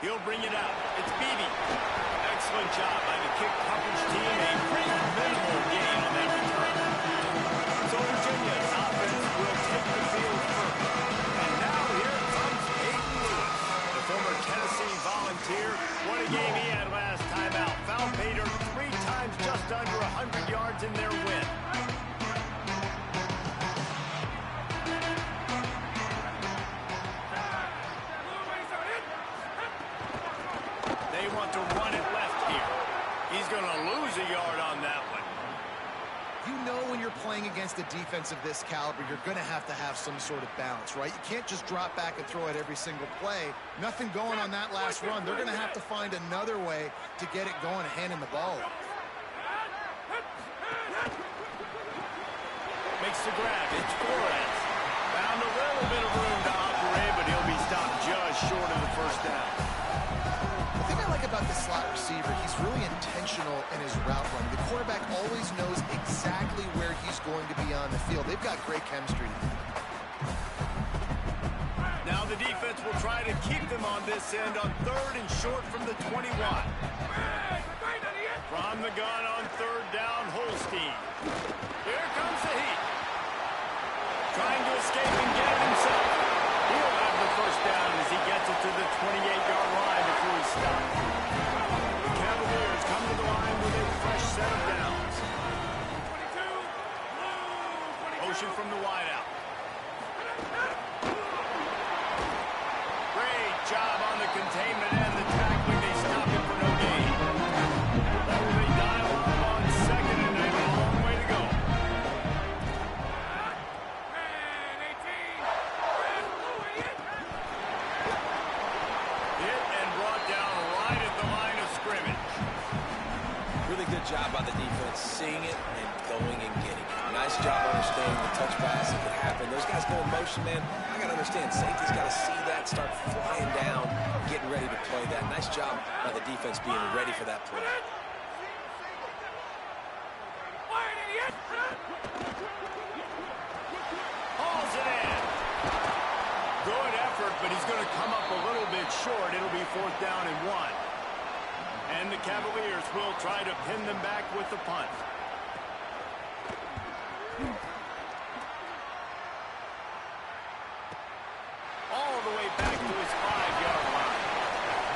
He'll bring it out. It's Beebe. Excellent job by the kick coverage team. A pretty minimal gain on that return. So Virginia's offense will take the field first. And now here comes Peyton Lewis, the former Tennessee Volunteer. What a game he had last time out. Found Bader 3 times, just under 100 yards in their win. They want to run it left here. He's going to lose a yard on that one. You know when you're playing against a defense of this caliber, you're going to have some sort of balance, right? You can't just drop back and throw it every single play. Nothing going on that last run. They're going to have to find another way to get it going and handing the ball off. Makes the grab. It's Flores. Found a little bit of room to operate, but he'll be stopped just short of the first down. The thing I like about this slot receiver, he's really intentional in his route running. The quarterback always knows exactly where he's going to be on the field. They've got great chemistry. Now the defense will try to keep them on this end on 3rd and short from the 21. From the gun on 3rd down, Holstein. Here comes the heat. Trying to escape and get it himself. He'll have the first down as he gets it to the 28-yard line before he's stopped. The Cavaliers come to the line with a fresh set of downs. Motion from the wideout. Great job on the containment and the tackling. They stop it for no gain. Oh, they dial up on 2nd and a long way to go. Hit and brought down right at the line of scrimmage. Really good job by the defense, seeing it and going and getting it. Nice job understanding the touch pass that could happen. Those guys go in motion, man. I got to understand, safety's got to see that, start flying down, getting ready to play that. Nice job by the defense being ready for that play. Hauls it in. Good effort, but he's going to come up a little bit short. It'll be 4th down and 1. And the Cavaliers will try to pin them back with the punt. All the way back to his 5-yard line.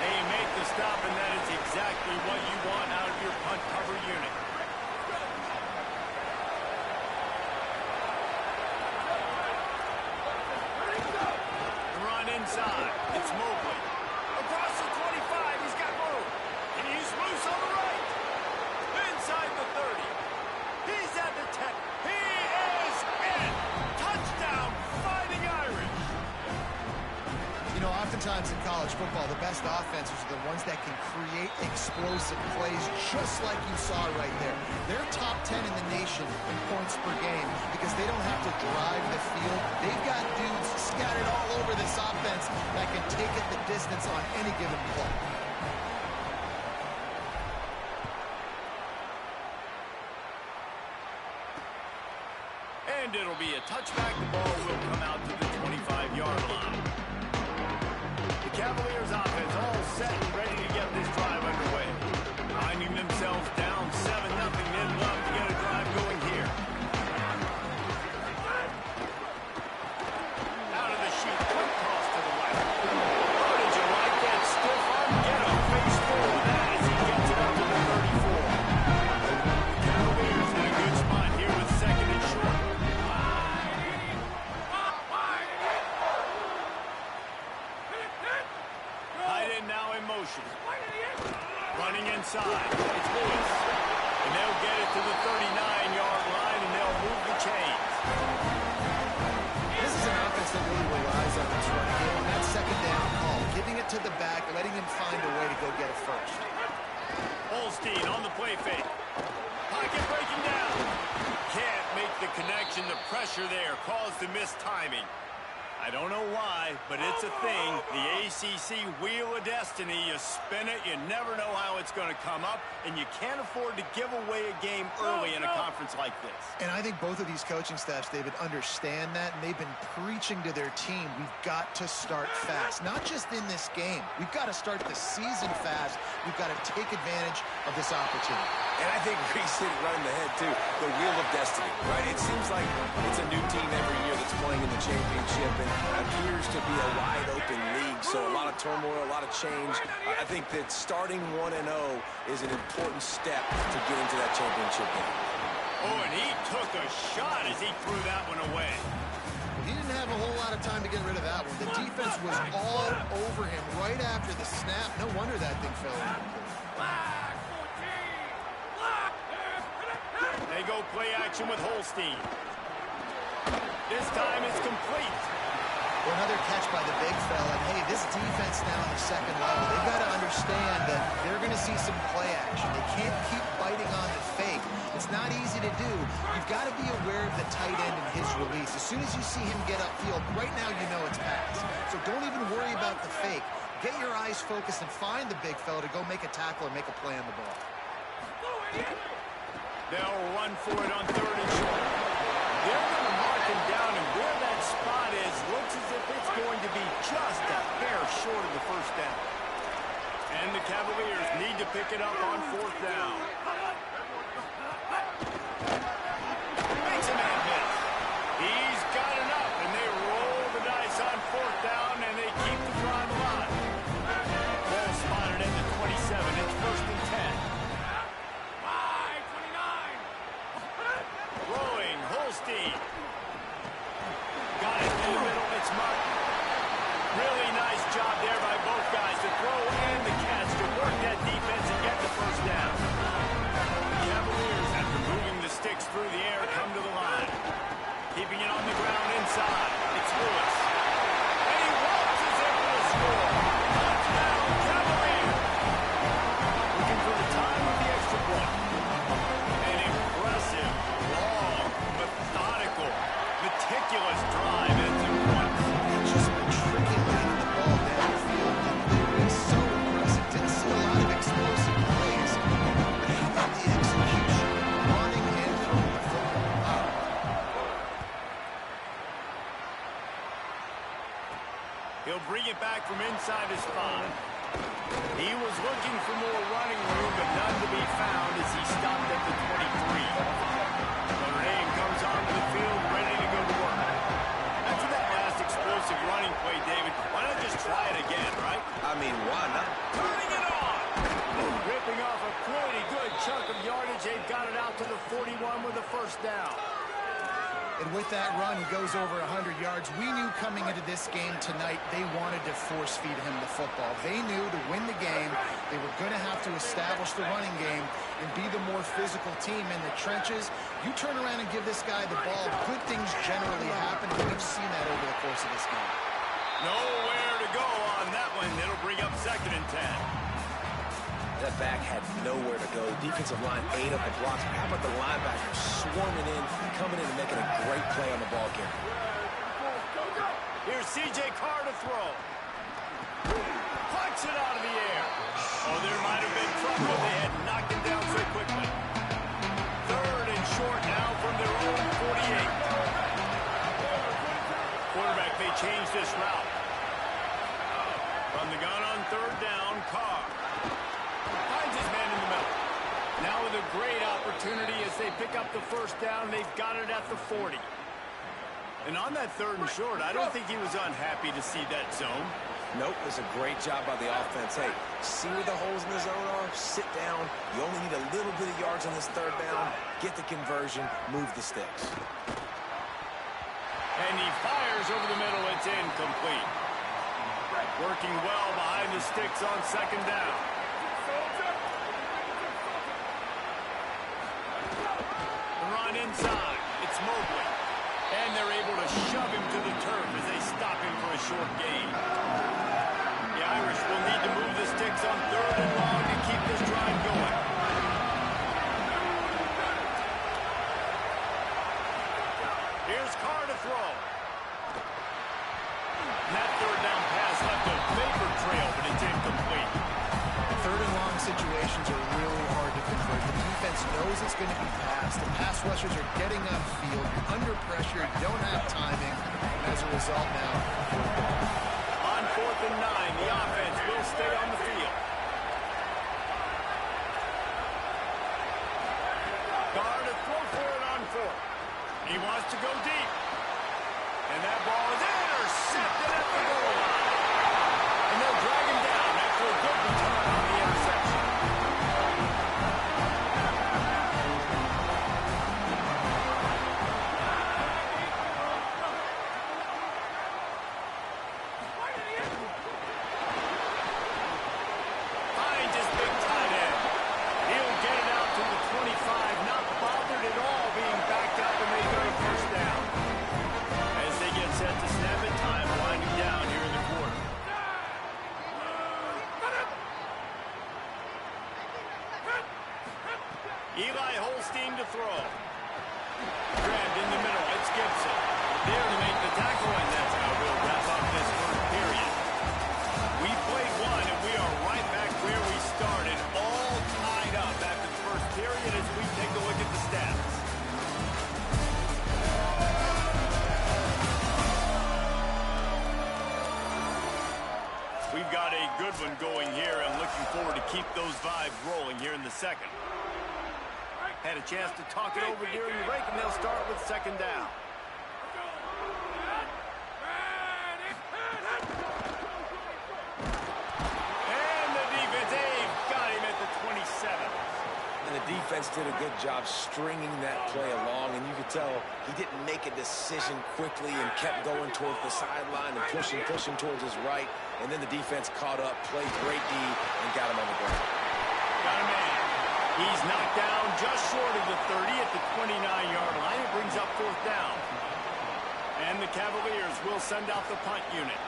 They make the stop, and that is exactly what you want out of your punt cover unit. The run inside. It's Mobley. Across the 25. He's got room. And he's loose on the right. Inside the 30. He's at the 10. He is in. Touchdown, Fighting Irish. You know, oftentimes in college football, the best offenses are the ones that can create explosive plays, just like you saw right there. They're top 10 in the nation in points per game because they don't have to drive the field. They've got dudes scattered all over this offense that can take it the distance on any given play. And it'll be a touchback. The ball will come out to the 25-yard line. The Cavaliers offense all set and ready to get this drive underway. Finding themselves down 7-0, men love to get a drive going here. Out of the chute, quick toss to the left. Oh, did you like that stiff arm? Get a face full of that as he gets it up to the 34. The Cavaliers in a good spot here with 2nd and short. Tight end now in motion. Running inside. It's Lewis. And they'll get it to the 39-yard line, and they'll move the chains. This is an offense that really relies on its running game on that 2nd down call, giving it to the back, letting him find a way to go get it first. Holstein on the play fake. Pocket breaking down. Can't make the connection. The pressure there caused the missed timing. I don't know why, but it's a thing. The ACC Wheel of Destiny. You spin it, you never know how it's going to come up, and you can't afford to give away a game early in a conference like this. And I think both of these coaching staffs, David, understand that, and they've been preaching to their team, we've got to start fast. Not just in this game. We've got to start the season fast. We've got to take advantage of this opportunity. And I think Reese hit it right in the head, too. The Wheel of Destiny, right? It seems like it's a new team every year that's playing in the championship and appears to be a wide-open league. So a lot of turmoil, a lot of change. I think that starting 1-0 is an important step to get into that championship game. Oh, and he took a shot as he threw that one away. He didn't have a whole lot of time to get rid of that one. The defense was all over him right after the snap. No wonder that thing fell incomplete. They go play action with Holstein. This time it's complete. Well, another catch by the big fella. And hey, this defense now on the second level, they've got to understand that they're going to see some play action. They can't keep biting on the fake. It's not easy to do. You've got to be aware of the tight end and his release. As soon as you see him get upfield, right now you know it's pass. So don't even worry about the fake. Get your eyes focused and find the big fella to go make a tackle or make a play on the ball. They'll run for it on 3rd and short. They're going to mark him down, and where that spot is looks as if it's going to be just a hair short of the first down. And the Cavaliers need to pick it up on 4th down. Makes a man miss. He's got enough, and they roll the dice on 4th down, and they keep the drive alive. Ball spotted at the 27. It's 1st and 10. Throwing, Holstein. Got it in the middle, it's Martin. Really nice job there by both guys to throw and the catch to work that defense and get the first down. The Cavaliers, after moving the sticks through the air, come to the line. Keeping it on the ground inside. It's Lewis. And he waltzes in for the score. Touchdown, Cavaliers. Looking for the time of the extra point. An impressive, long, methodical, meticulous drive into points. Just matriculating the ball down the field. He's so impressive. Didn't see a lot of explosive plays. But how about the execution? Running and throwing the football. Wow. He'll bring it back from inside his 5. He was looking for more running room, but none to be found as he stopped at the 23. Notre Dame comes onto the field ready to go to work. After that last explosive running play, David, why not just try it again, right? I mean, why not? Turning it on! Ripping off a pretty good chunk of yardage. They've got it out to the 41 with a first down. And with that run, he goes over 100 yards. We knew coming into this game tonight, they wanted to force feed him the football. They knew to win the game, they were going to have to establish the running game and be the more physical team in the trenches. You turn around and give this guy the ball, good things generally happen, and we've seen that over the course of this game. Nowhere to go on that one. It'll bring up 2nd and 10. That back had nowhere to go. Defensive line ate up the blocks. How about the linebackers swarming in, coming in and making a great play on the ball carrier? Here's C.J. Carr to throw. Punch it out of the air. Oh, there might have been trouble if they had knocked him down so quickly. 3rd and short now from their own 48. Quarterback, they changed this route. From the gun on 3rd down, Carr. Finds his man in the middle. Now with a great opportunity as they pick up the first down. They've got it at the 40. And on that 3rd and short, I don't think he was unhappy to see that zone. Nope, it was a great job by the offense. Hey, see where the holes in the zone are? Sit down. You only need a little bit of yards on this 3rd down. Get the conversion. Move the sticks. And he fires over the middle. It's incomplete. Working well behind the sticks on 2nd down. The run inside. It's Mobley. And they're able to shove him to the turf as they stop him for a short gain. The Irish will need to move the sticks on 3rd and long to keep this drive going. Here's Carr to throw. situations are really hard to convert. The defense knows it's going to be passed. The pass rushers are getting upfield. You're under pressure. You don't have timing. And as a result now, On 4th and 9, the offense will stay on the field. Carr to throw for it on 4th. He wants to go deep. And that ball is intercepted at the goal line. And they'll drag him down after a good return on the interception. Finds his big tight end. He'll get it out to the 25, not bothered at all being backed up, and they go to first down. As they get set to snap it, time winding down here in the quarter. Eli Holstein to throw. Grabbed in the middle. It's Gibson. There to make the tackle, and that's how we'll wrap up this first period. We played one, and we are right back where we started, all tied up after the first period as we take a look at the stats. We've got a good one going here. I'm looking forward to keep those vibes rolling here in the second. Had a chance to talk it over during the break, and they'll start with second down. And the defense, got him at the 27. And the defense did a good job stringing that play along, and you could tell he didn't make a decision quickly and kept going towards the sideline and pushing towards his right, and then the defense caught up, played great D, and got him on the ground. Got a man. He's knocked down just short of the 30 at the 29-yard line. It brings up fourth down. And the Cavaliers will send out the punt unit.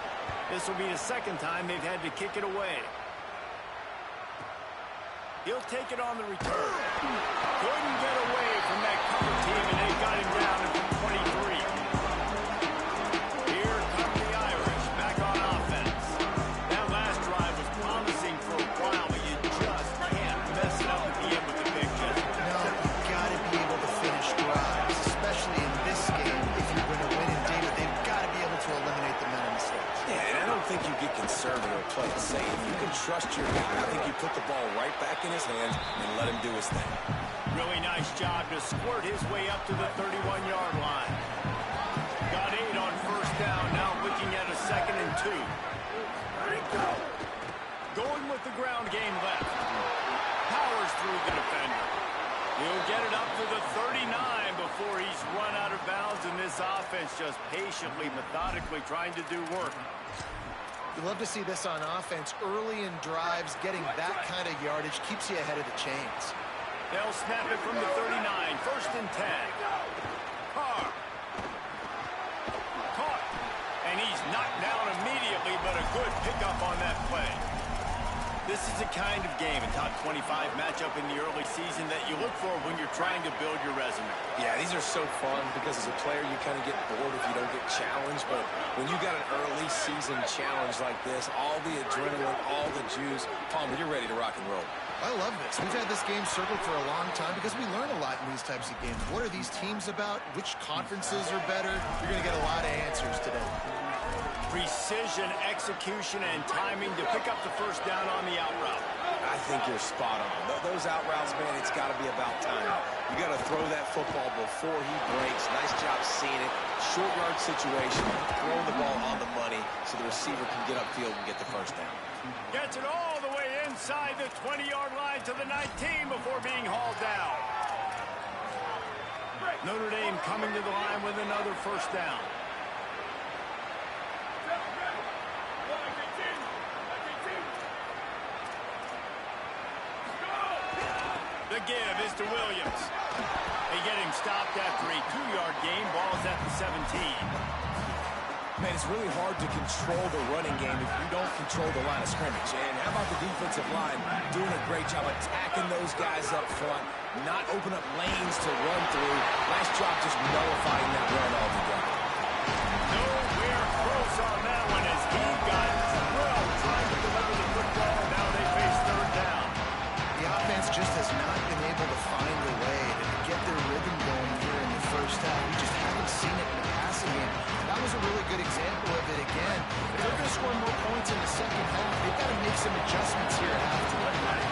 This will be the second time they've had to kick it away. He'll take it on the return. Couldn't get away from that cover team, and they got him down at the 23. Here come the Irish back on offense. That last drive was promising for a while, but you just can't mess it up at the end with the big hit. no, you've got to be able to finish drives, especially in this game. If you're going to win in David, they've got to be able to eliminate the mental mistakes. Yeah, and I don't think you get conservative or play it safe. If you can trust your guy, I think you put the ball right back in his hands and let him do his thing. Really nice job to squirt his way up to the 31-yard line. Got 8 on first down, now looking at a 2nd and 2. Going with the ground game left. Powers through the defender. He'll get it up to the 39 before he's run out of bounds, and this offense just patiently, methodically trying to do work. You love to see this on offense. Early in drives, getting that kind of yardage keeps you ahead of the chains. They'll snap it from the 39, 1st and 10. Carr. Caught. And he's knocked down immediately, but a good pickup on that play. This is the kind of game, a top 25 matchup in the early season that you look for when you're trying to build your resume. Yeah, these are so fun because as a player, you kind of get bored if you don't get challenged. But when you got an early season challenge like this, all the adrenaline, all the juice, Palmer, you're ready to rock and roll. I love this. We've had this game circled for a long time because we learn a lot in these types of games. What are these teams about? Which conferences are better? You're going to get a lot of answers today. Precision, execution, and timing to pick up the first down on the out route. I think you're spot on. Those out routes, man, it's got to be about time. You got to throw that football before he breaks. Nice job seeing it. Short yard situation, throwing the ball on the money so the receiver can get upfield and get the first down. Gets it all the way inside the 20-yard line to the 19 before being hauled down. Notre Dame coming to the line with another first down. The give is to Williams. They get him stopped after a 2-yard gain. Ball's at the 17. Man, it's really hard to control the running game if you don't control the line of scrimmage. And how about the defensive line doing a great job attacking those guys up front, not open up lanes to run through. Nice job just nullifying that run altogether. Nowhere close on that one as he got drilled trying to deliver the football. Now they face third down. The offense just has not been able to find a way to get their rhythm going here in the first half. We just haven't seen it in the passing game. That was a really good example of it again. If they're going to score more points in the second half, they've got to make some adjustments here at halftime.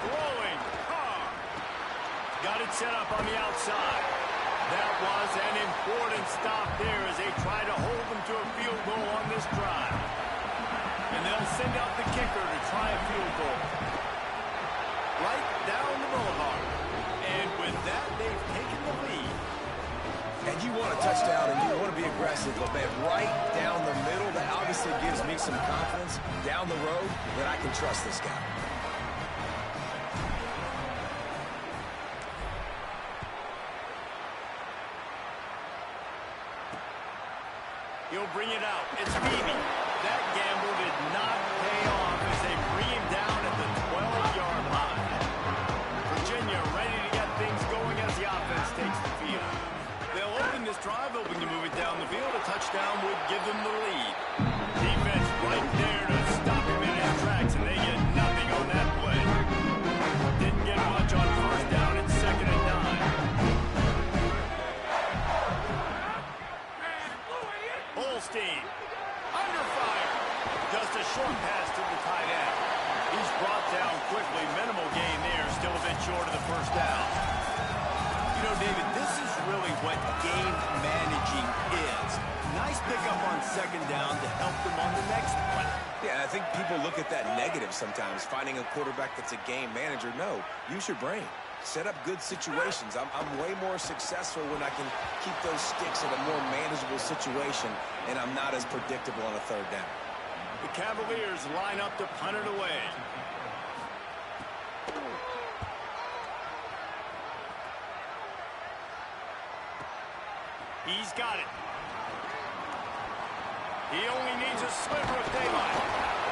Throwing. Got it set up on the outside. That was an important stop there as they try to hold them to a field goal on this drive. And they'll send out the kicker to try a field goal. Right down the boulevard. And with that, they've taken the lead. And you want a touchdown and you want to be aggressive, but man, right down the middle, that obviously gives me some confidence down the road that I can trust this guy. He'll bring it out. It's Beebe. That gamble did not pay off as they bring him down at the 12-yard line. Virginia ready to get things going as the offense takes the field. They'll open this drive, hoping to move it down the field. A touchdown would give them the lead. Defense right there to stop him in his tracks, and they get nothing on that play. Didn't get much on first down. It's 2nd and 9. Holstein under fire. Just a short pass to the tight end. He's brought down quickly. Minimal gain there. Still a bit short of the first down. You know, David, this is really what game managing is. Nice pickup on 2nd down to help them on the next play. Yeah, I think people look at that negative sometimes, finding a quarterback that's a game manager. No, use your brain. Set up good situations. I'm way more successful when I can keep those sticks in a more manageable situation, and I'm not as predictable on a 3rd down. The Cavaliers line up to punt it away. He's got it. He only needs a sliver of daylight.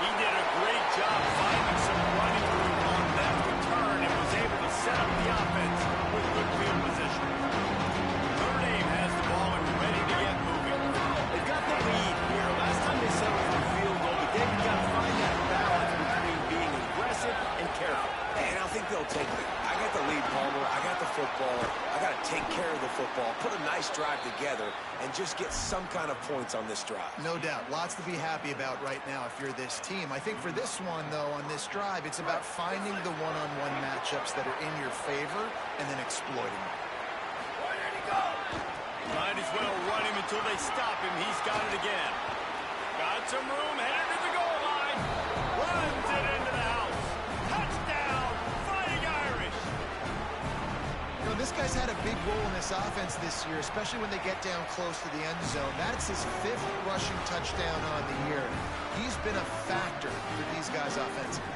He did a great job finding some running room on that return and was able to set up the offense with good field position. Notre Dame has the ball and ready to get moving. They've got the lead here. Last time they settled for a field goal, but they've got to find that balance between being aggressive and careful. And I think they'll take it. I got the lead, Palmer. I got the football. I got to take care of the football, put a nice drive together, and just get some kind of points on this drive. No doubt. Lots to be happy about right now if you're this team. I think for this one, though, on this drive, it's about finding the one-on-one matchups that are in your favor and then exploiting them. Might as well run him until they stop him. He's got it again. Got some room, headed to the goal line. Runs it into the house. Touchdown, Fighting Irish. You know, this guy's had a big role in this offense this year, especially when they get down close to the end zone. That's his 5th rushing touchdown on the year. He's been a factor for these guys offensively.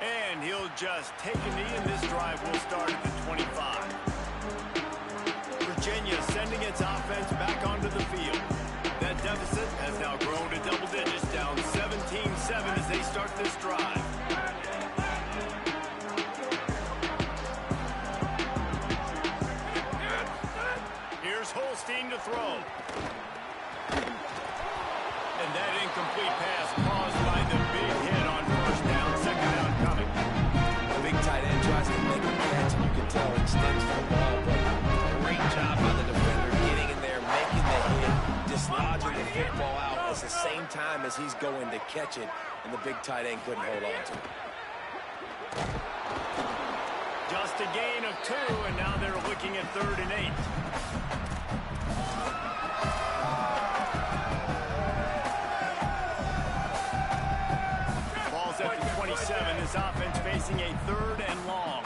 And he'll just take a knee, and this drive will start at the 25. Virginia sending its offense back onto the field. That deficit has now grown to double digits, down 17-7 as they start this drive. Here's Holstein to throw. And that incomplete pass caused by the big hit on first down. 2nd down coming. The big tight end tries to make a catch, and you can tell he extends the ball, but great job by the defender getting in there, making the hit, dislodging the football out at the same time as he's going to catch it, and the big tight end couldn't hold on to it. Just a gain of 2, and now they're looking at 3rd and 8. At the 27, this offense facing a 3rd and long.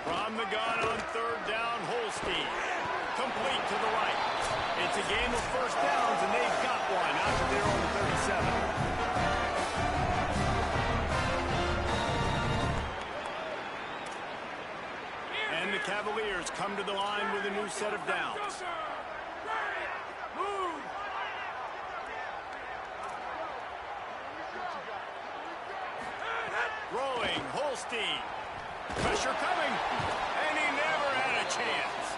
From the gun on 3rd down, Holstein. Complete to the right. It's a game of first downs, and they've got one out to their own 37. And the Cavaliers come to the line with a new set of downs. Holstein. Pressure coming, and he never had a chance.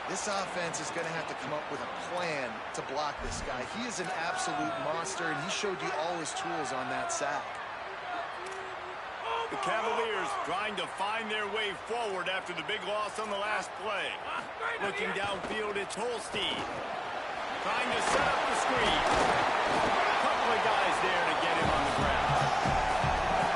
This offense is going to have to come up with a plan to block this guy. He is an absolute monster, and he showed you all his tools on that sack. The Cavaliers trying to find their way forward after the big loss on the last play. Looking downfield, it's Holstein. Trying to set up the screen. A couple of guys there to get him on the ground.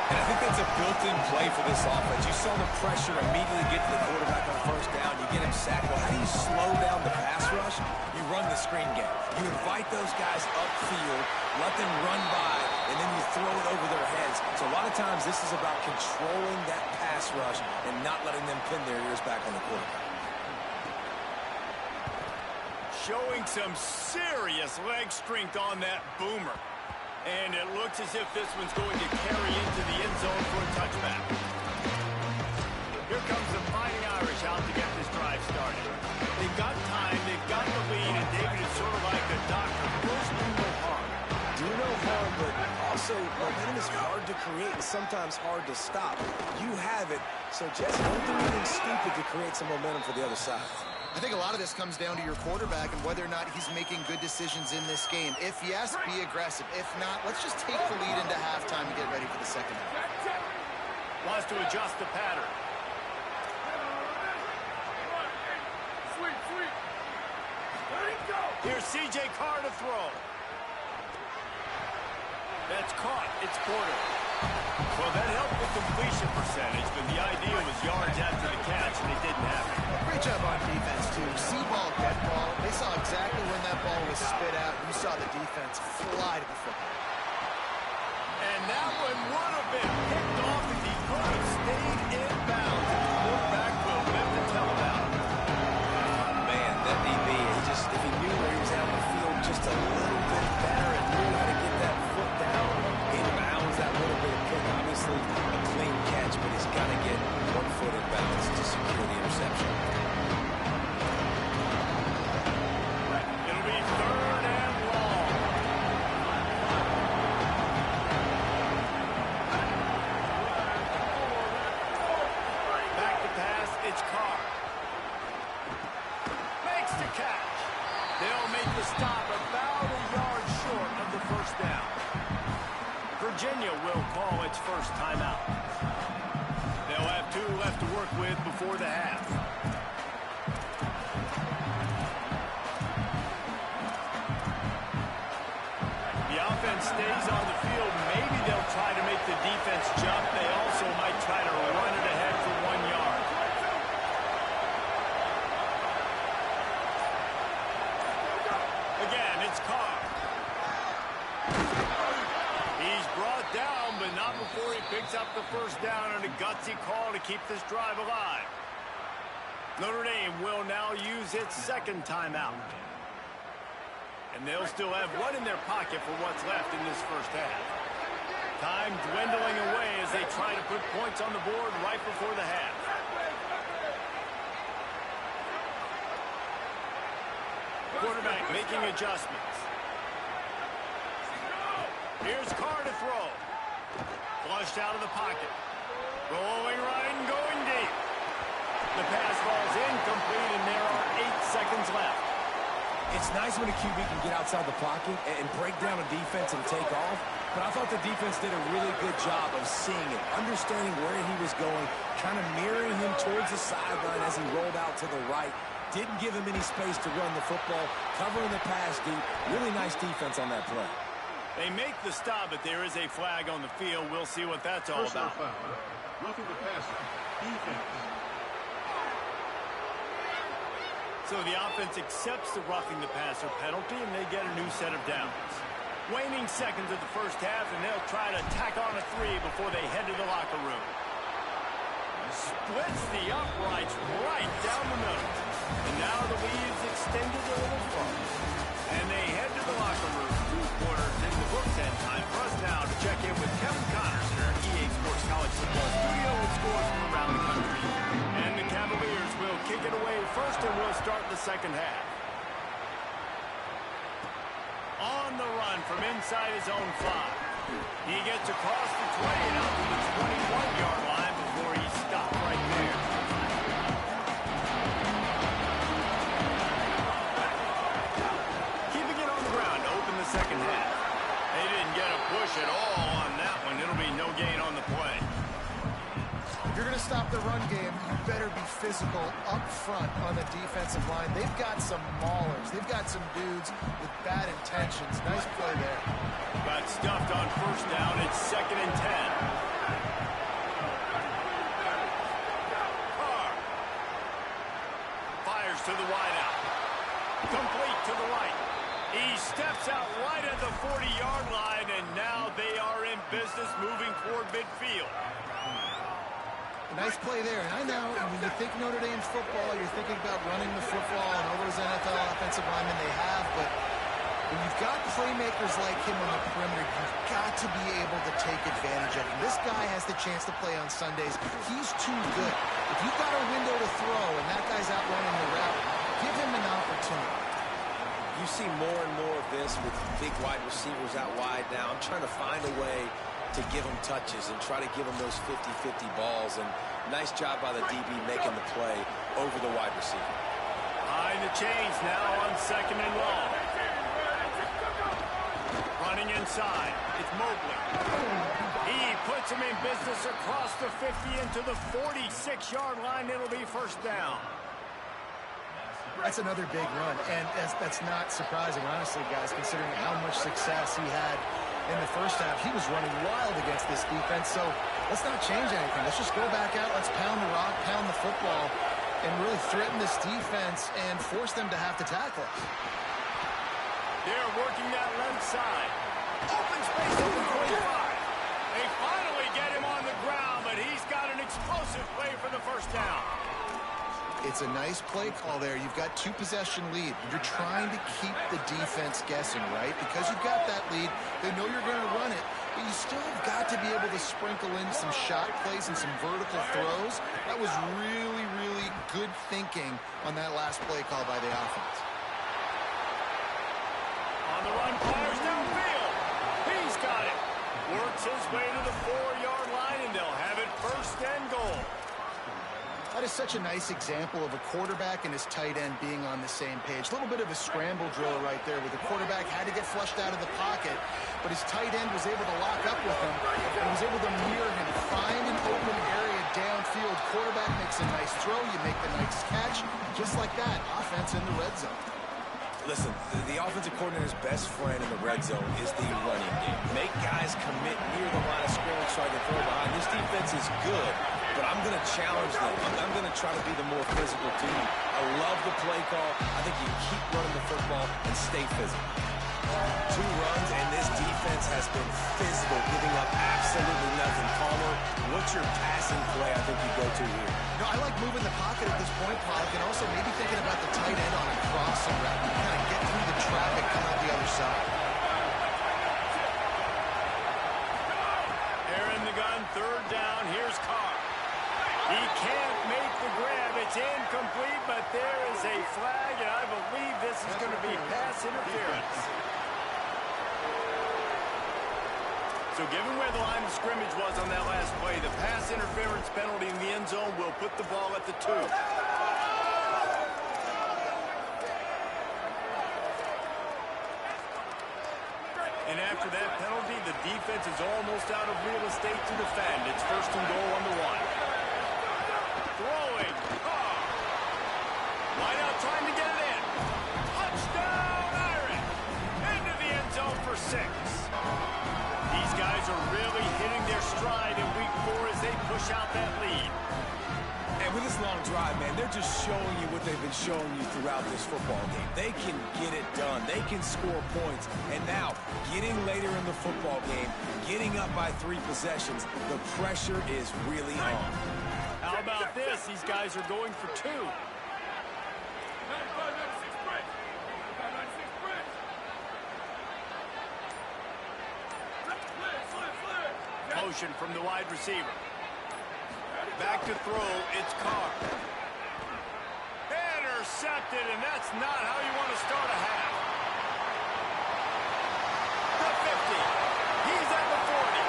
And I think that's a built-in play for this offense. You saw the pressure immediately get to the quarterback on first down. You get him sacked. Well, how do you slow down the pass rush? You run the screen game. You invite those guys upfield, let them run by, and then you throw it over their heads. So a lot of times this is about controlling that pass rush and not letting them pin their ears back on the quarterback. Showing some serious leg strength on that boomer. And it looks as if this one's going to carry into the end zone for a touchback. Here comes the Fighting Irish out to get this drive started. They've got time, they've got the lead, and David is sort of like a doctor. First do no harm. Do no harm, but also momentum is hard to create and sometimes hard to stop. You have it, so just don't do anything stupid to create some momentum for the other side. I think a lot of this comes down to your quarterback and whether or not he's making good decisions in this game. If yes, be aggressive. If not, let's just take the lead into halftime and get ready for the second half. Wants to adjust the pattern. Here's C.J. Carr to throw. That's caught. It's Porter. Well, that helped the completion percentage, but the idea was yards after the catch, and it didn't happen. Great job on defense, too. See ball, get ball. They saw exactly when that ball was spit out. You saw the defense fly to the football. And that one would have been picked off if he could have stayed in bounds. The quarterback will live to tell about it. Man, that DB, if he knew where he was out on the field just a little bit better and knew how to get that foot down, in bounds, that little bit of kick, obviously a clean catch, but he's got to get 1 foot in bounds to secure the interception. It'll be 3rd and long. Back to pass, it's Carr. Makes the catch. They'll make the stop about a yard short of the first down. Virginia will call its first timeout. They'll have 2 left to work with before the half. The offense stays on the field. Maybe they'll try to make the defense jump. They also might try to run it ahead for 1 yard. Again, it's Carr. He's brought down, but not before he picks up the first down on a gutsy call to keep this drive alive. Notre Dame will now use its 2nd timeout. And they'll still have 1 in their pocket for what's left in this first half. Time dwindling away as they try to put points on the board right before the half. Quarterback making adjustments. Here's Carr to throw. Flushed out of the pocket. Rolling right and going deep. The pass falls incomplete, and there are 8 seconds left. It's nice when a QB can get outside the pocket and break down a defense and take off, but I thought the defense did a really good job of seeing it, understanding where he was going, kind of mirroring him towards the sideline as he rolled out to the right. Didn't give him any space to run the football, covering the pass deep. Really nice defense on that play. They make the stop, but there is a flag on the field. We'll see what that's all about. Roughing the passer. Defense. So the offense accepts the roughing the passer penalty, and they get a new set of downs. Waning seconds of the first half, and they'll try to tack on a 3 before they head to the locker room. Splits the uprights right down the middle. And now the lead's extended a little further. And they head to the locker room. 2 quarters in the books, and time for us now to check in with Kevin Connors in our EA Sports College Football Studio with scores from around the country. And the Cavaliers will kick it away first, and we'll start the second half. On the run from inside his own 5. He gets across the 20 and out to the 21-yard line before he stopped right there. Keeping it on the ground to open the second half. They didn't get a push at all on that one. It'll be no gain on the play. If you're going to stop the run game, you better be physical up front on the defensive line. They've got some maulers. They've got some dudes with bad intentions. Nice play there. Got stuffed on first down. It's 2nd and 10. Carr fires to the wideout. Complete to the right. He steps out right at the 40-yard line, and now they are in business moving toward midfield. Nice play there. And I know when you think Notre Dame football, you're thinking about running the football and all those NFL offensive linemen they have, but when you've got playmakers like him on the perimeter, you've got to be able to take advantage of him. This guy has the chance to play on Sundays. He's too good. If you've got a window to throw and that guy's out running the route, give him an opportunity. You see more and more of this with big wide receivers out wide now. I'm trying to find a way to give him touches and try to give him those 50-50 balls. And nice job by the DB making the play over the wide receiver. Behind the chains now on 2nd and long. Running inside. It's Mobley. He puts him in business across the 50 into the 46-yard line. It'll be first down. That's another big run, and that's not surprising, honestly, guys, considering how much success he had in the first half. He was running wild against this defense, so let's not change anything. Let's just go back out, let's pound the rock, pound the football, and really threaten this defense and force them to have to tackle us. They're working that left side. Open space at the 25. They finally get him on the ground, but he's got an explosive play for the first down. It's a nice play call there. You've got 2-possession lead. You're trying to keep the defense guessing, right? Because you've got that lead, they know you're going to run it, but you still have got to be able to sprinkle in some shot plays and some vertical throws. That was really, really good thinking on that last play call by the offense. On the run, fires downfield. He's got it. Works his way to the 4-yard line, and they'll have it first and goal. That is such a nice example of a quarterback and his tight end being on the same page. A little bit of a scramble drill right there where the quarterback had to get flushed out of the pocket, but his tight end was able to lock up with him and was able to mirror him, find an open area downfield. Quarterback makes a nice throw, you make the nice catch. Just like that, offense in the red zone. Listen, the offensive coordinator's best friend in the red zone is the running game. Make guys commit near the line of scrimmage so I can throw behind. This defense is good, but I'm going to challenge them. I'm going to try to be the more physical team. I love the play call. I think you keep running the football and stay physical. 2 runs, and this defense has been physical, giving up absolutely nothing. Palmer, what's your passing play I think you go to here? No, I like moving the pocket at this point, Pollock, and also maybe thinking about the tight end on a crossing route. You kind of get through the traffic, come out the other side. Airing the gun, 3rd down. Here's Carr. He can't make the grab. It's incomplete, but there is a flag, and I believe this is going to be pass interference. So given where the line of scrimmage was on that last play, the pass interference penalty in the end zone will put the ball at the 2. And after that penalty, the defense is almost out of real estate to defend. It's 1st and goal on the 1. Throwing. Wide out trying to get it in. Touchdown, Irish. Into the end zone for 6. These guys are really hitting their stride in week 4 as they push out that lead. And with this long drive, man, they're just showing you what they've been showing you throughout this football game. They can get it done. They can score points. And now, getting later in the football game, getting up by 3 possessions, the pressure is really on. How about this? These guys are going for 2. Motion from the wide receiver. Back to throw, it's Carr. Intercepted, and that's not how you want to start a half. The 50. He's at the 40.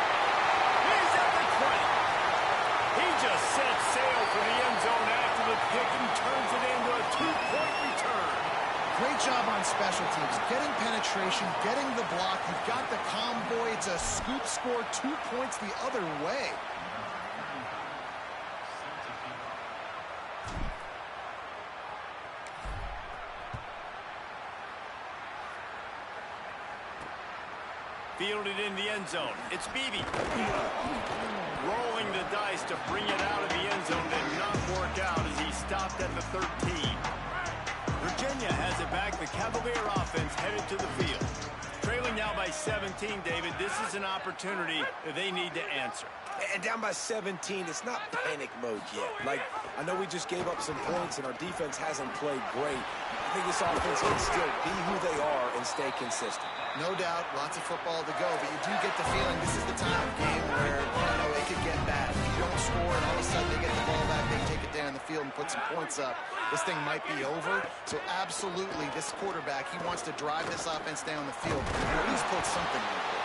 He's at the 20. He just getting penetration, getting the block. You've got the combo. It's a scoop score, 2 points the other way. Fielded in the end zone. It's Beebe. Rolling the dice to bring it out of the end zone. Did not work out as he stopped at the 13. Virginia has it back. The Cavalier offense headed to the field. Trailing now by 17, David. This is an opportunity that they need to answer. And down by 17, it's not panic mode yet. Like, I know we just gave up some points and our defense hasn't played great. I think this offense can still be who they are and stay consistent. No doubt, lots of football to go, but you do get the feeling this is the time of game where, you know, it could get bad. If you don't score and all of a sudden they get the ball back, they take it down the field and put some points up, this thing might be over. So absolutely, this quarterback, he wants to drive this offense down the field and at least put something in it.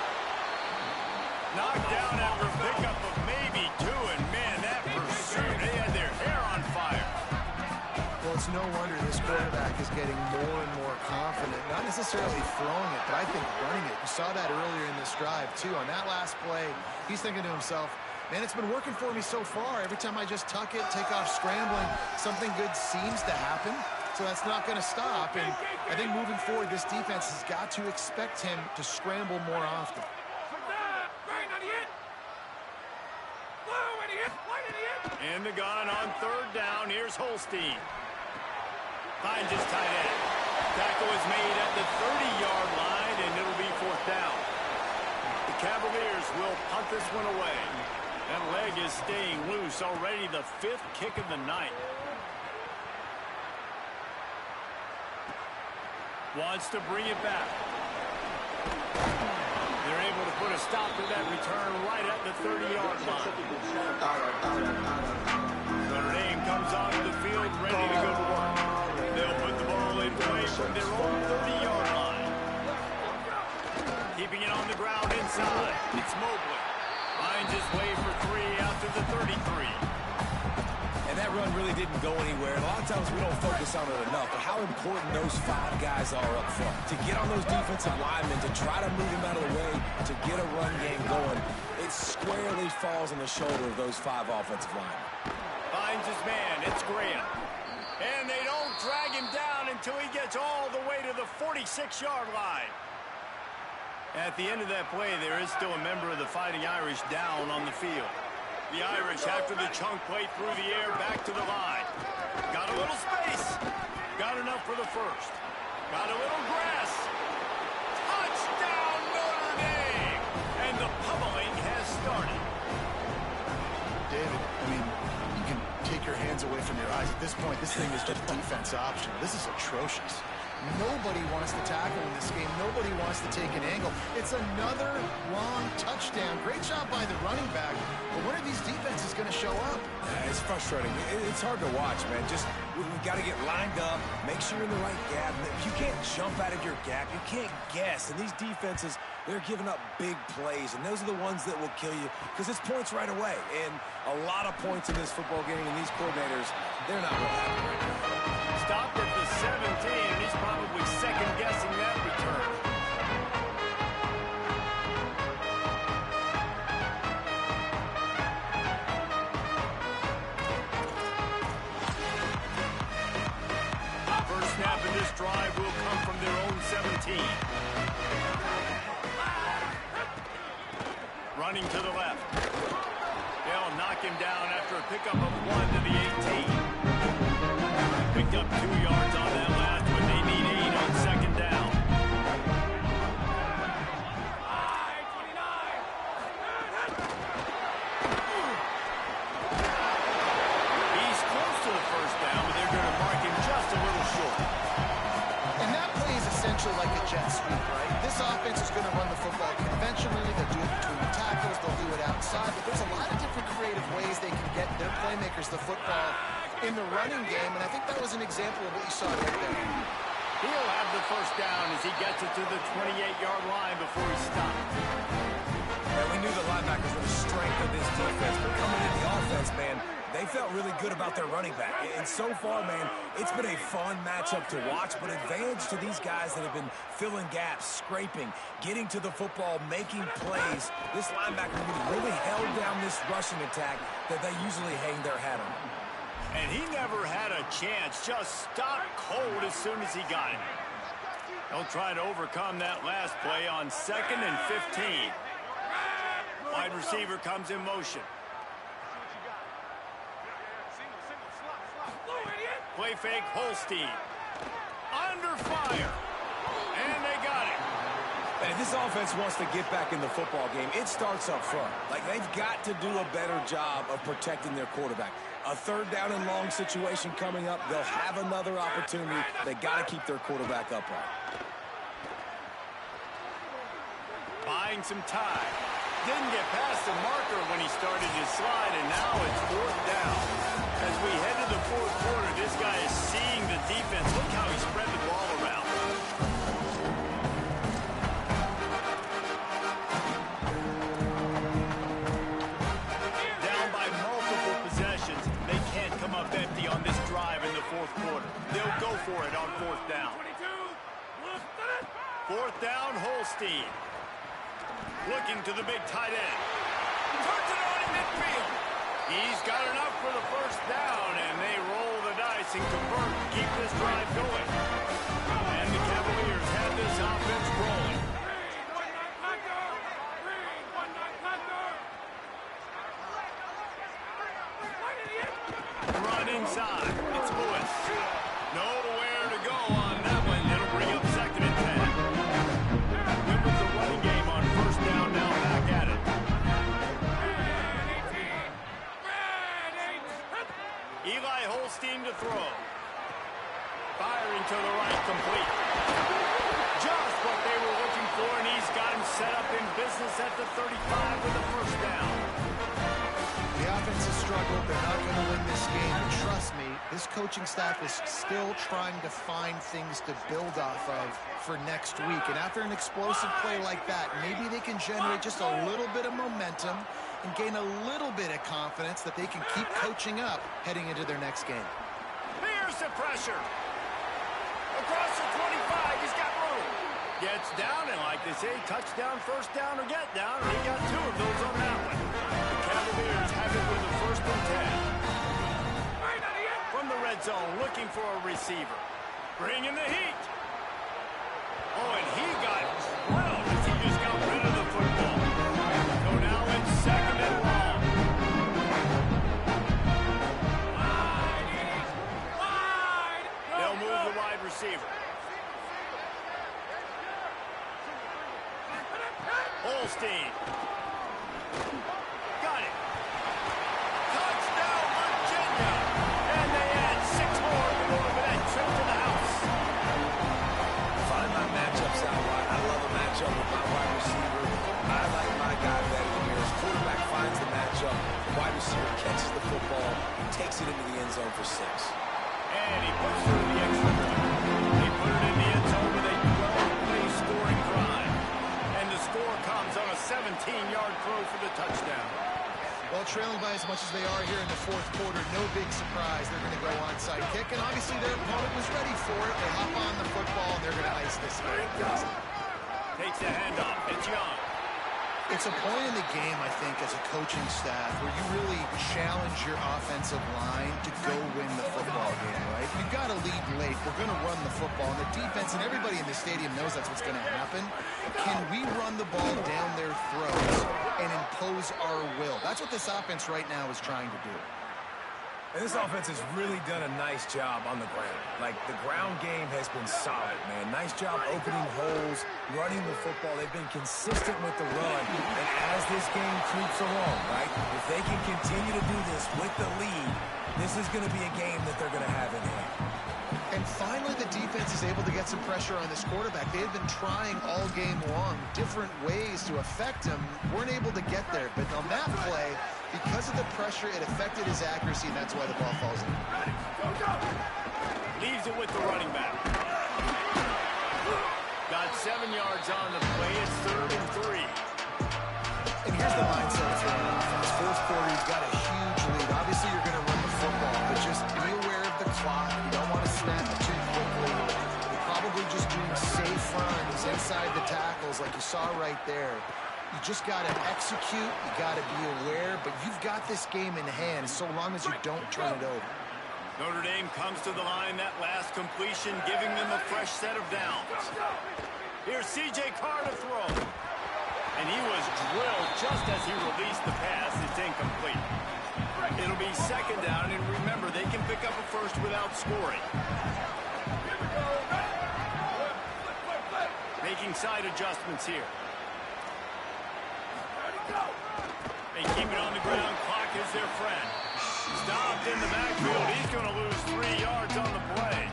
Knocked down after a pickup of maybe 2, and man, that pursuit, they had their hair on fire. Well, it's no wonder this quarterback is getting more and more confident, not necessarily throwing it, but I think running it. You saw that earlier in this drive, too. On that last play, he's thinking to himself, man, it's been working for me so far. Every time I just tuck it, take off scrambling, something good seems to happen. So that's not going to stop. And I think moving forward, this defense has got to expect him to scramble more often. In the gun on 3rd down. Here's Holstein. Finds his tight end. Tackle is made at the 30-yard line, and it'll be 4th down. The Cavaliers will punt this one away. That leg is staying loose. Already the 5th kick of the night. Wants to bring it back. They're able to put a stop to that return right at the 30-yard line. Notre Dame comes onto the field ready to go to work. They'll put the ball in play from their own 30-yard line. Keeping it on the ground inside. It's Mobley. Finds his way for 3 out to the 33. And that run really didn't go anywhere. And a lot of times we don't focus on it enough, but how important those 5 guys are up front. To get on those defensive linemen, to try to move them out of the way, to get a run game going, it squarely falls on the shoulder of those 5 offensive linemen. Finds his man. It's Graham. And they don't drag him down until he gets all the way to the 46-yard line. At the end of that play, there is still a member of the Fighting Irish down on the field. The Irish, after the chunk play through the air, back to the line. Got a little space. Got enough for the first. Got a little grass. Touchdown, Notre Dame! And the pummeling has started. David, I mean, you can take your hands away from your eyes. At this point, this thing is just defense optional. This is atrocious. Nobody wants to tackle in this game. Nobody wants to take an angle. It's another long touchdown. Great job by the running back. But when are these defenses going to show up? It's frustrating. It's hard to watch, man. Just, we've got to get lined up, make sure you're in the right gap. You can't jump out of your gap. You can't guess. And these defenses, they're giving up big plays, and those are the ones that will kill you because it's points right away. And a lot of points in this football game, and these coordinators, they're not real happy right now. Stopped at the 17, and he's probably second-guessing that return. First snap in this drive will come from their own 17. Running to the left. They'll knock him down after a pickup of 1 to the 18. Picked up 2 yards on that last one. They need 8 on 2nd down. He's close to the first down, but they're going to mark him just a little short. And that play is essentially like a jet sweep, right? This offense is going to run the football conventionally. They'll do it between the tackles. They'll do it outside. But there's a lot of different creative ways they can get their playmakers the football in the running game, and I think that was an example of what you saw right there. He'll have the first down as he gets it to the 28-yard line before he stops. And we knew the linebackers were the strength of this defense, but coming in the offense, man, they felt really good about their running back. And so far, man, it's been a fun matchup to watch, but advantage to these guys that have been filling gaps, scraping, getting to the football, making plays. This linebacker really held down this rushing attack that they usually hang their hat on. And he never had a chance, just stopped cold as soon as he got it. He'll try to overcome that last play on 2nd and 15. Wide receiver comes in motion. Play fake, Holstein. Under fire. And they got it. And if this offense wants to get back in the football game, it starts up front. Like, they've got to do a better job of protecting their quarterback. A 3rd down and long situation coming up. They'll have another opportunity. They got to keep their quarterback upright. Buying some time. Didn't get past the marker when he started his slide, and now it's 4th down. As we head to the 4th quarter, this guy is seeing the defense. Look how he spread the ball around. Down by multiple possessions. They can't come up empty on this drive in the 4th quarter. They'll go for it on 4th down. 4th down, Holstein. Looking to the big tight end. Turns it on in midfield. He's got enough for the 1st down, and they roll the dice and convert to keep this drive going. And the Cavaliers have this offense rolling. Run inside. It's Lewis. Nowhere to go on that one. It'll bring up 2nd and 10. Good with the running game on 1st down, now back at it. Eli Holstein to throw. Firing to the right, complete. Just what they were looking for, and he's got him set up in business at the 35 with the 1st down. The offense has struggled. They're not going to win this game. But trust me, this coaching staff is still trying to find things to build off of for next week. And after an explosive play like that, maybe they can generate just a little bit of momentum and gain a little bit of confidence that they can keep coaching up heading into their next game. Here's the pressure. Across the 25, he's got room. Gets down, and like they say, touchdown, 1st down, or get down. And he got 2 of those on that one. The Cavaliers have it with the 1st and 10. From the red zone, looking for a receiver. Bringing the heat. Oh, and he got drilled as he just got rid of the football. So now it's 2nd and long. They'll move the wide receiver. Holstein. Got it. Touchdown, Virginia. And they add 6 more to go for that trip to the house. Find my matchups out wide. I love a matchup with my wide receiver. I like my guy better than yours. Quarterback finds the matchup. The wide receiver catches the football, takes it into the end zone for 6. And he puts through the extra point. They put it in the end zone with a 12-play scoring drive. And the score comes on a 17-yard throw for the touchdown. Well, trailing by as much as they are here in the 4th quarter, no big surprise. They're going to go onside kick, and obviously their opponent was ready for it. They hop on the football, and they're going to ice this game. Takes the handoff. It's Young. It's a point in the game, I think, as a coaching staff, where you really challenge your offensive line to go win the football game, right? You've got to lead late. We're going to run the football. And the defense and everybody in the stadium knows that's what's going to happen. Can we run the ball down their throats and impose our will? That's what this offense right now is trying to do. And this offense has really done a nice job on the ground. Like, the ground game has been solid, man. Nice job opening holes, running the football. They've been consistent with the run. And as this game creeps along, right, if they can continue to do this with the lead, this is going to be a game that they're going to have in hand. And finally, the defense is able to get some pressure on this quarterback. They had been trying all game long different ways to affect him. Weren't able to get there. But on that play, because of the pressure, it affected his accuracy, and that's why the ball falls in. Leaves it with the running back. Got 7 yards on the play. It's 3rd and 3. And here's the mindset for an offense. Fourth quarter, you've got a huge lead. Obviously, you're going to run the football, but just be aware of the clock. You don't want to snap it too quickly. You're probably just doing safe runs inside the tackles like you saw right there. You just got to execute. You got to be aware, but you've got this game in hand so long as you don't turn it over. Notre Dame comes to the line, that last completion, giving them a fresh set of downs. Here's C.J. Carr to throw. And he was drilled just as he released the pass. It's incomplete. It'll be second down, and remember, they can pick up a first without scoring. Making side adjustments here. They keep it on the ground. Clock is their friend. Stopped in the backfield. He's going to lose 3 yards on the play.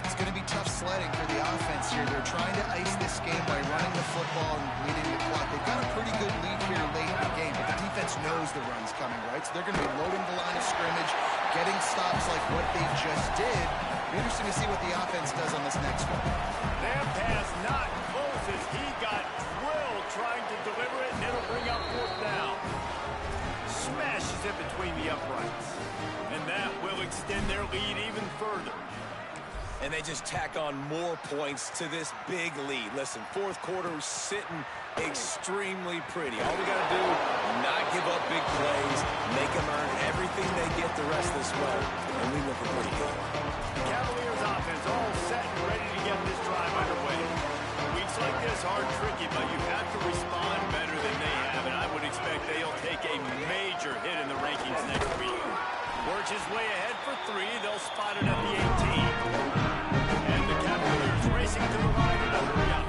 It's going to be tough sledding for the offense here. They're trying to ice this game by running the football and bleeding the clock. They've got a pretty good lead here late in the game, but the defense knows the run's coming, right? So they're going to be loading the line of scrimmage, getting stops like what they just did. It'll be interesting to see what the offense does on this next one. Their pass not close as he got drilled trying to deliver it, and it'll bring up fourth down. Smashes it between the uprights. And that will extend their lead even further. And they just tack on more points to this big lead. Listen, fourth quarter is sitting extremely pretty. All we got to do, not give up big plays, make them earn everything they get the rest of this way, and we look pretty good. Cavaliers offense all set and ready to get this drive underway. Weeks like this are tricky, but you have to respond better than they have, and I would expect they'll take a major hit in the rankings next week. Works his way ahead for 3. They'll spot it at the 18. And the Cavaliers racing to the line in a hurry up.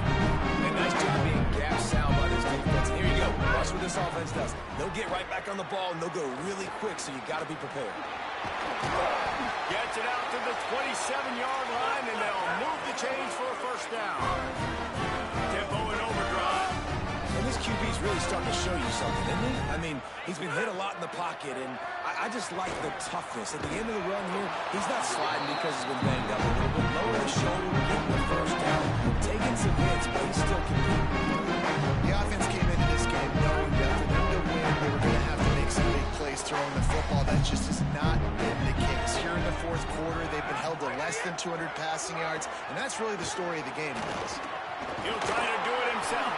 And nice job being gap sound by this defense. Here you go. Watch what this offense does. They'll get right back on the ball, and they'll go really quick, so you got to be prepared. Gets it out to the 27-yard line, and they'll move the chains for a first down. Tempo and overdrive. And this QB's really starting to show you something, isn't he? I mean, he's been hit a lot in the pocket, and I just like the toughness. At the end of the run here, he's not sliding because he's been banged up a little bit. Lower the shoulder, getting the first down, taking some hits, but he's still competing. The offense came into this game knowing that for them to win, they were going to have to make some big plays throwing the football. That just has not been the case. Here in the fourth quarter, they've been held to less than 200 passing yards, and that's really the story of the game, guys. He'll try to do it himself.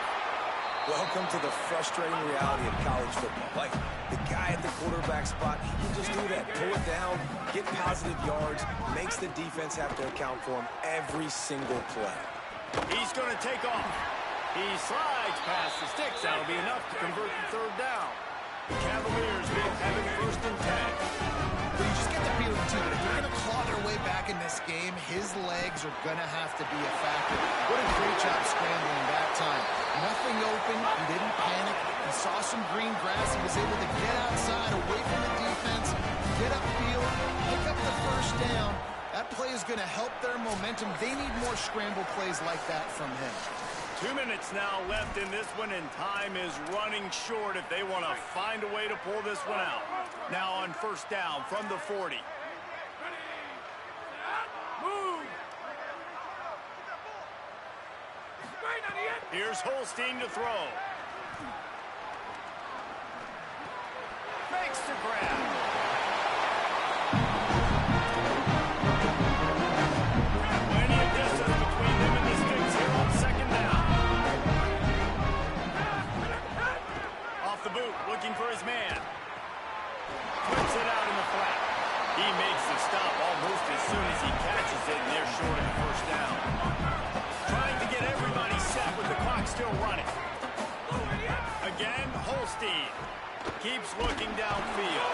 Welcome to the frustrating reality of college football. Like, the guy at the quarterback spot, he can just do that. Pull it down, get positive yards, makes the defense have to account for him every single play. He's going to take off. He slides past the sticks. That'll be enough to convert the third down. The Cavaliers will have it first and 10. But you just get the feeling, too, that if they're going to claw their way back in this game, his legs are going to have to be a factor. What a great job scrambling that time. Nothing open. He didn't panic. He saw some green grass. He was able to get outside, away from the defense, get upfield, pick up the first down. That play is going to help their momentum. They need more scramble plays like that from him. 2 minutes now left in this one, and time is running short if they want to find a way to pull this one out. Now on first down from the 40. Move! Here's Holstein to throw. Makes the grab. Plenty of distance between them and the sticks here on second down. Off the boot, looking for his man. Flips it out in the flat. He makes the stop almost as soon as he catches it, and they're short of the first down. Trying to get everybody set with the clock still running. Again, Holstein keeps looking downfield.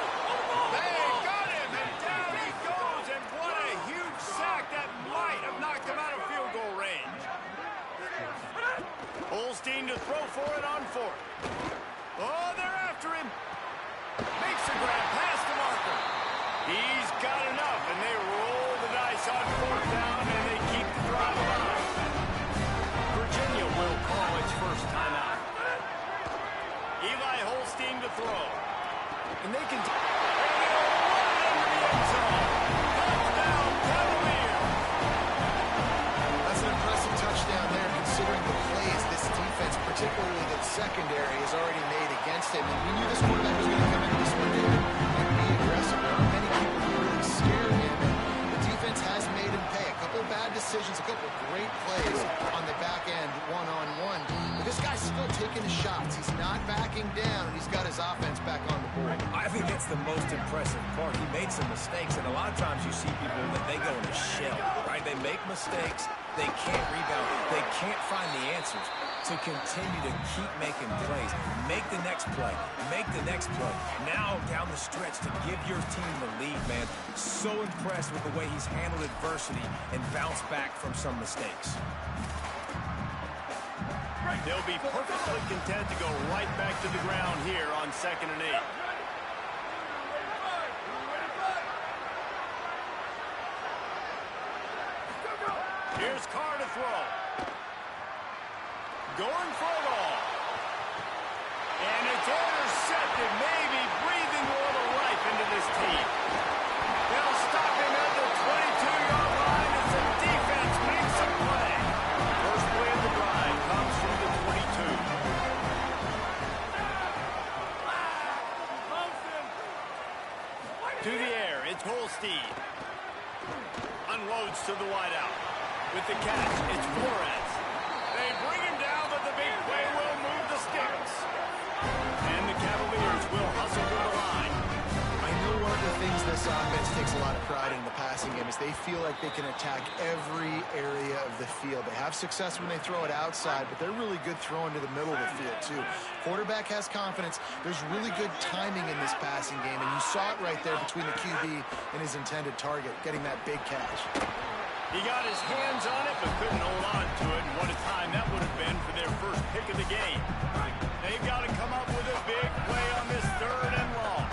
They got him, and down he goes, and what a huge sack that might have knocked him out of field goal range. Holstein to throw for it on fourth. Oh, they're after him. Makes the grab past the marker. He's got enough, and they roll the dice on fourth down, and they keep the drive alive. Virginia will call its first timeout. Eli Holstein to throw. And they can... Touchdown, Cavaliers! That's an impressive touchdown there, considering the plays this defense particularly that secondary is already made against him. And we knew this quarterback was going to come into this one, David, and be aggressive. There aren't many people who really scare him. And the defense has made him pay. A couple of bad decisions, a couple of great plays on the back end, one-on-one. But this guy's still taking his shots. He's not backing down, and he's got his offense back on the board. I think that's the most impressive part. He made some mistakes, and a lot of times you see people that they go in a shell, right? They make mistakes. They can't rebound. They can't find the answers. To continue to keep making plays, make the next play, make the next play. Now down the stretch to give your team the lead, man. So impressed with the way he's handled adversity and bounced back from some mistakes. They'll be perfectly content to go right back to the ground here on 2nd and 8. Here's Carr to throw. Going for it all. And it's intercepted, maybe breathing a little life into this team. They'll stop him at the 22-yard line as the defense makes a play. First play of the drive comes from the 22. To the air, it's Holstein. Unloads to the wideout. With the catch, it's Flores. They bring him down, but the big play will move the sticks. And the Cavaliers will hustle to the line. I know one of the things this offense takes a lot of pride in the passing game is they feel like they can attack every area of the field. They have success when they throw it outside, but they're really good throwing to the middle of the field, too. Quarterback has confidence. There's really good timing in this passing game, and you saw it right there between the QB and his intended target, getting that big catch. He got his hands on it, but couldn't hold on to it. And what a time that would have been for their first pick of the game. They've got to come up with a big play on this 3rd and long.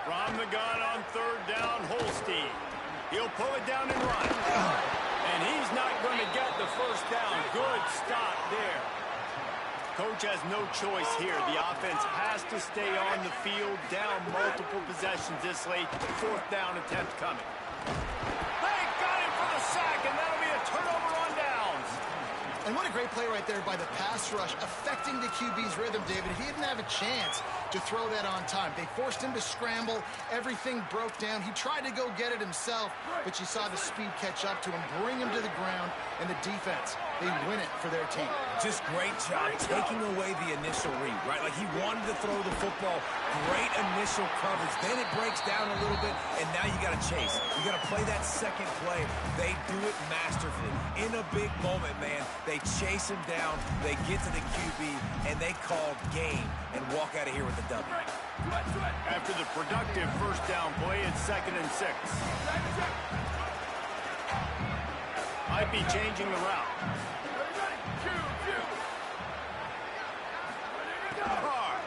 From the gun on 3rd down, Holstein. He'll pull it down and run. And he's not going to get the first down. Good stop there. Coach has no choice here. The offense has to stay on the field, down multiple possessions this late. 4th down attempt coming. They got him for the sack, and that'll be a turnover on downs. And what a great play right there by the pass rush, affecting the QB's rhythm, David. He didn't have a chance to throw that on time. They forced him to scramble. Everything broke down. He tried to go get it himself, but you saw the speed catch up to him, bring him to the ground, and the defense, they win it for their team. Just great job taking away the initial read, right? Like he wanted to throw the football. Great initial coverage. Then it breaks down a little bit, and now you got to chase. You got to play that second play. They do it masterfully. In a big moment, man, they chase him down, they get to the QB, and they call game and walk out of here with a W. After the productive first down play, it's 2nd and 6. Might be changing the route. Carr.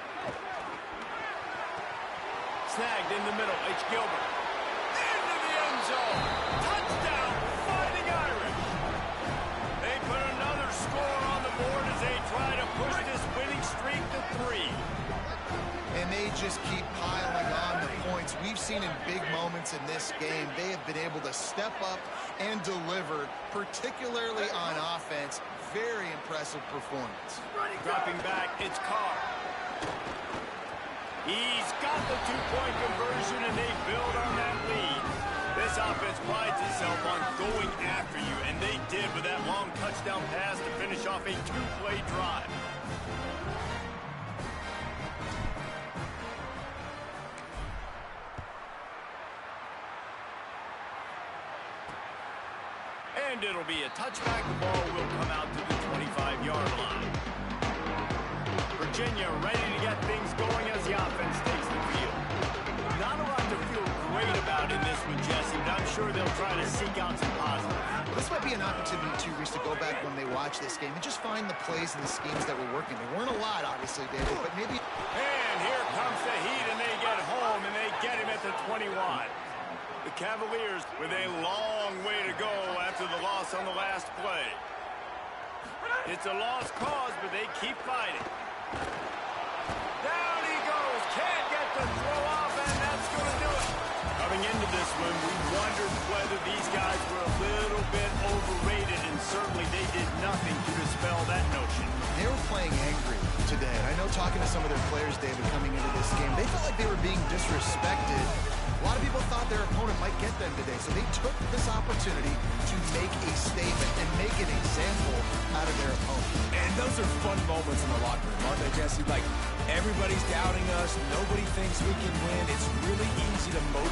Snagged in the middle. H. Gilbert. Into the end zone. Touchdown, Fighting Irish. They put another score on the board as they try to push this winning streak to 3. And they just keep piling on the points. We've seen in big moments in this game, they have been able to step up and deliver, particularly on offense. Very impressive performance. Dropping back, it's Carr. He's got the 2-point conversion, and they build on that lead. This offense prides itself on going after you, and they did with that long touchdown pass to finish off a 2-play drive. And it'll be a touchback. The ball will come out to the 25-yard line. Virginia ready to get things going as the offense takes the field. Not a lot to feel great about in this one, Jesse, but I'm sure they'll try to seek out some positives. Well, this might be an opportunity, too, Reese, to go back when they watch this game and just find the plays and the schemes that were working. There weren't a lot, obviously, David, but maybe... And here comes the Heat, and they get home, and they get him at the 21. The Cavaliers with a long way to go after the loss on the last play. It's a lost cause, but they keep fighting. Down he goes. Can't get the throw off, and that's going to do it. Coming into this one, we wondered whether these guys were a little bit overrated, and certainly they did nothing to dispel that notion. They were playing angry today. And I know talking to some of their players, David, coming into this game, they felt like they were being disrespected. A lot of people thought their opponent might get them today, so they took this opportunity to make a statement and make an example out of their opponent. And those are fun moments in the locker room, aren't they, Jesse? Like, everybody's doubting us. Nobody thinks we can win. It's really easy to motivate